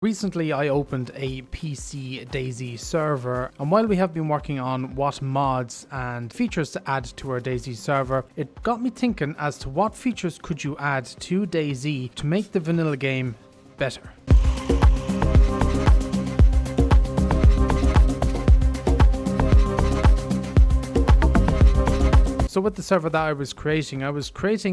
Recently, I opened a PC DayZ server, and while we have been working on what mods and features to add to our DayZ server, it got me thinking as to what features could you add to DayZ to make the vanilla game better. So with the server that I was creating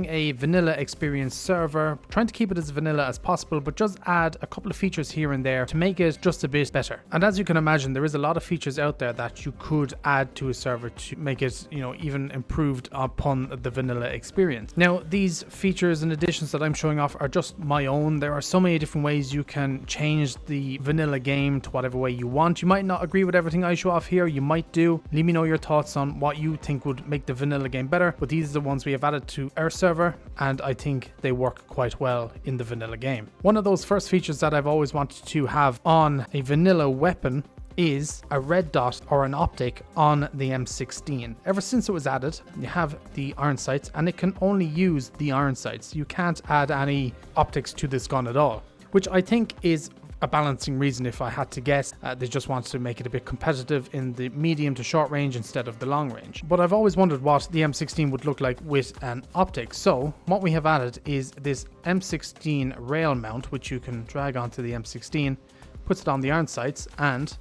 a vanilla experience server, trying to keep it as vanilla as possible, but just add a couple of features here and there to make it just a bit better. And as you can imagine, there is a lot of features out there that you could add to a server to make it, even improved upon the vanilla experience. Now, these features and additions that I'm showing off are just my own. There are so many different ways you can change the vanilla game to whatever way you want. You might not agree with everything I show off here. You might do. Leave me know your thoughts on what you think would make the vanilla game better, but these are the ones we have added to our server, and I think they work quite well in the vanilla game. One of those first features that I've always wanted to have on a vanilla weapon is a red dot or an optic on the M16. Ever since it was added, you have the iron sights, and it can only use the iron sights. You can't add any optics to this gun at all, which I think is a balancing reason if I had to guess. They just want to make it a bit competitive in the medium to short range instead of the long range. But I've always wondered what the M16 would look like with an optic. So what we have added is this M16 rail mount, which you can drag onto the M16, puts it on the iron sights, and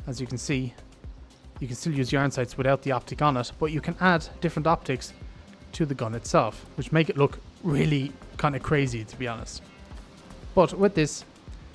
as you can see, you can still use the iron sights without the optic on it, but you can add different optics to the gun itself, which make it look really kind of crazy, to be honest. But with this,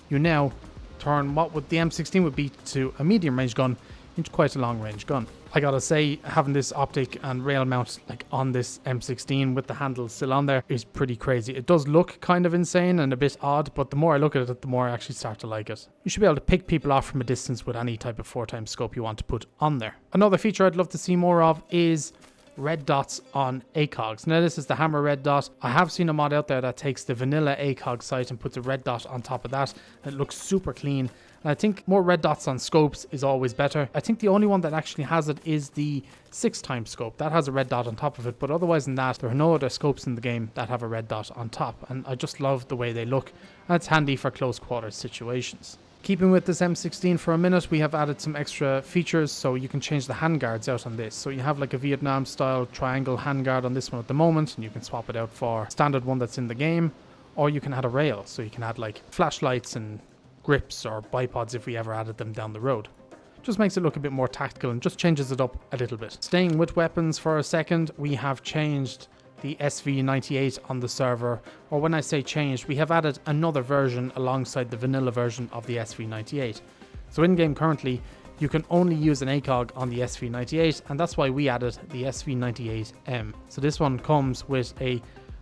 you now turn what would the M16 would be to a medium range gun into quite a long range gun. I gotta say, having this optic and rail mount like on this M16 with the handle still on there is pretty crazy. It does look kind of insane and a bit odd, but the more I look at it, the more I actually start to like it. You should be able to pick people off from a distance with any type of 4x scope you want to put on there. Another feature I'd love to see more of is red dots on ACOGs. Now this is the hammer red dot. I have seen a mod out there that takes the vanilla ACOG sight and puts a red dot on top of that. It looks super clean. And I think more red dots on scopes is always better. I think the only one that actually has it is the 6x scope. That has a red dot on top of it, but otherwise than that, there are no other scopes in the game that have a red dot on top. And I just love the way they look. And it's handy for close quarters situations. Keeping with this M16 for a minute, we have added some extra features, so you can change the handguards out on this. So you have like a Vietnam style triangle handguard on this one at the moment, and you can swap it out for a standard one that's in the game, or you can add a rail, so you can add like flashlights and grips or bipods if we ever added them down the road. Just makes it look a bit more tactical and just changes it up a little bit. Staying with weapons for a second, we have changed the SV98 on the server, or when I say changed, we have added another version alongside the vanilla version of the SV98. So in game currently, you can only use an ACOG on the SV98, and that's why we added the SV98M. So this one comes with a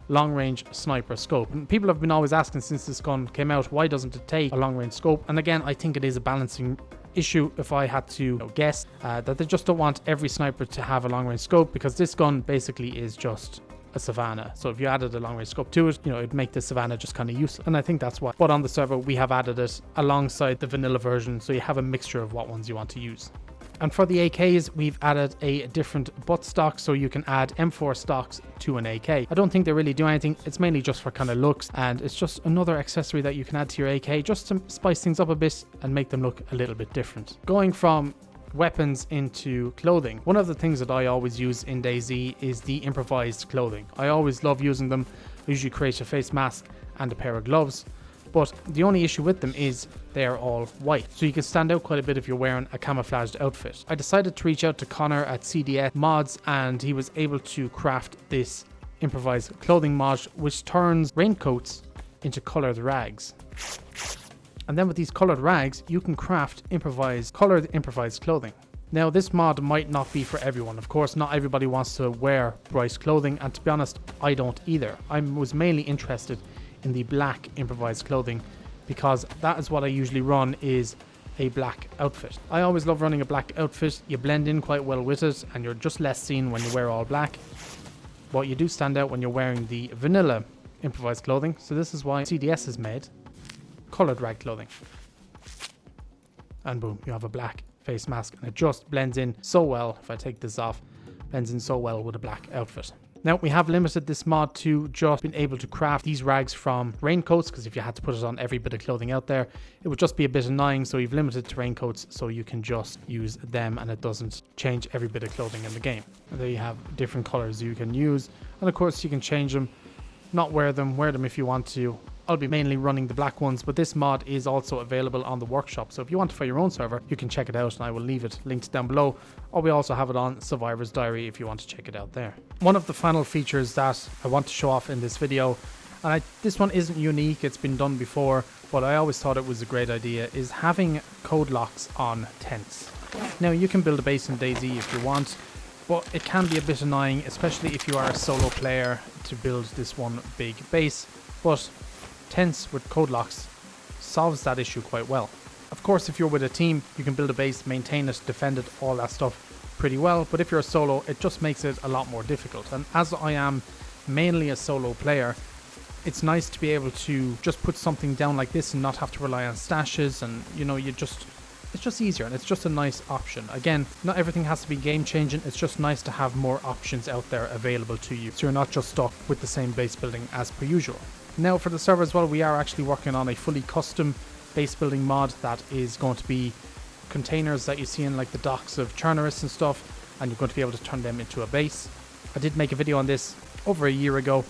long-range sniper scope, and people have been always asking since this gun came out, why doesn't it take a long-range scope? And again, I think it is a balancing issue if I had to guess, that they just don't want every sniper to have a long-range scope, because this gun basically is just a Savannah. So if you added a long range scope to it, it'd make the Savannah just kind of useless. And I think that's why. But on the server, we have added it alongside the vanilla version, so you have a mixture of what ones you want to use. And for the AKs, we've added a different butt stock, so you can add M4 stocks to an AK. I don't think they really do anything. It's mainly just for kind of looks, and it's just another accessory that you can add to your AK just to spice things up a bit and make them look a little bit different. Going from weapons into clothing. One of the things that I always use in DayZ is the improvised clothing. I always love using them. I usually create a face mask and a pair of gloves, but the only issue with them is they're all white, so you can stand out quite a bit if you're wearing a camouflaged outfit. I decided to reach out to Connor at CDS Mods, and he was able to craft this improvised clothing mod, which turns raincoats into colored rags. And then with these colored rags, you can craft colored improvised clothing. Now, this mod might not be for everyone. Of course, not everybody wants to wear bright clothing, and to be honest, I don't either. I was mainly interested in the black improvised clothing because that is what I usually run, is a black outfit. I always love running a black outfit. You blend in quite well with it, and you're just less seen when you wear all black. But you do stand out when you're wearing the vanilla improvised clothing. So this is why CDS has made colored rag clothing, and boom, you have a black face mask, and it just blends in so well. If I take this off, blends in so well with a black outfit. Now, we have limited this mod to just being able to craft these rags from raincoats, because if you had to put it on every bit of clothing out there, it would just be a bit annoying. So we've limited to raincoats so you can just use them and it doesn't change every bit of clothing in the game. And there you have different colors you can use. And of course you can change them, not wear them if you want to. I'll be mainly running the black ones, but this mod is also available on the workshop. So if you want it for your own server, you can check it out and I will leave it linked down below. Or we also have it on Survivor's Diary if you want to check it out there. One of the final features that I want to show off in this video, and this one isn't unique, it's been done before, but I always thought it was a great idea, is having code locks on tents. Now you can build a base in DayZ if you want, but it can be a bit annoying, especially if you are a solo player, to build this one big base. But tents with code locks solves that issue quite well. Of course, if you're with a team, you can build a base, maintain it, defend it, all that stuff pretty well. But if you're a solo, it just makes it a lot more difficult. And as I am mainly a solo player, it's nice to be able to just put something down like this and not have to rely on stashes. And you know, it's just easier and it's just a nice option. Again, not everything has to be game changing. It's just nice to have more options out there available to you, so you're not just stuck with the same base building as per usual. Now for the server as well, we are actually working on a fully custom base building mod that is going to be containers that you see in like the docks of Chernarus and stuff, and you're going to be able to turn them into a base. I did make a video on this over a year ago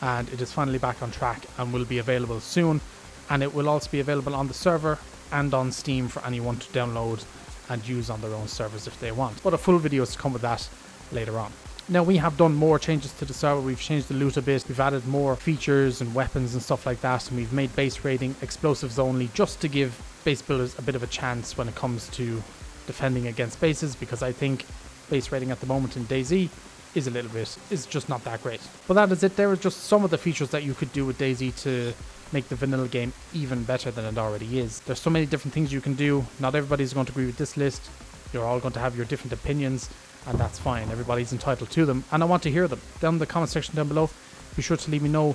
and it is finally back on track and will be available soon, and it will also be available on the server and on Steam for anyone to download and use on their own servers if they want. But a full video is to come with that later on. Now we have done more changes to the server. We've changed the loot a bit, we've added more features and weapons and stuff like that, and we've made base raiding explosives only, just to give base builders a bit of a chance when it comes to defending against bases, because I think base raiding at the moment in DayZ is just not that great. But that is it. There are just some of the features that you could do with DayZ to make the vanilla game even better than it already is. There's so many different things you can do. Not everybody's going to agree with this list. You're all going to have your different opinions, and that's fine. Everybody's entitled to them, and I want to hear them. Down in the comment section down below, be sure to let me know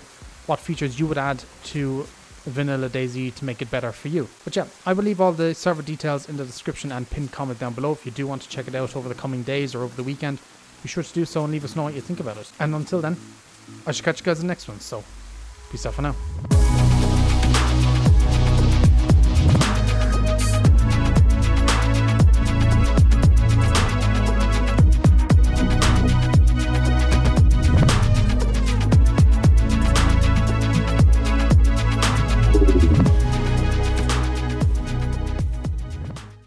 what features you would add to vanilla DayZ to make it better for you. But yeah, I will leave all the server details in the description and pinned comment down below. If you do want to check it out over the coming days or over the weekend, be sure to do so and leave us know what you think about it. And until then, I shall catch you guys in the next one. So peace out for now.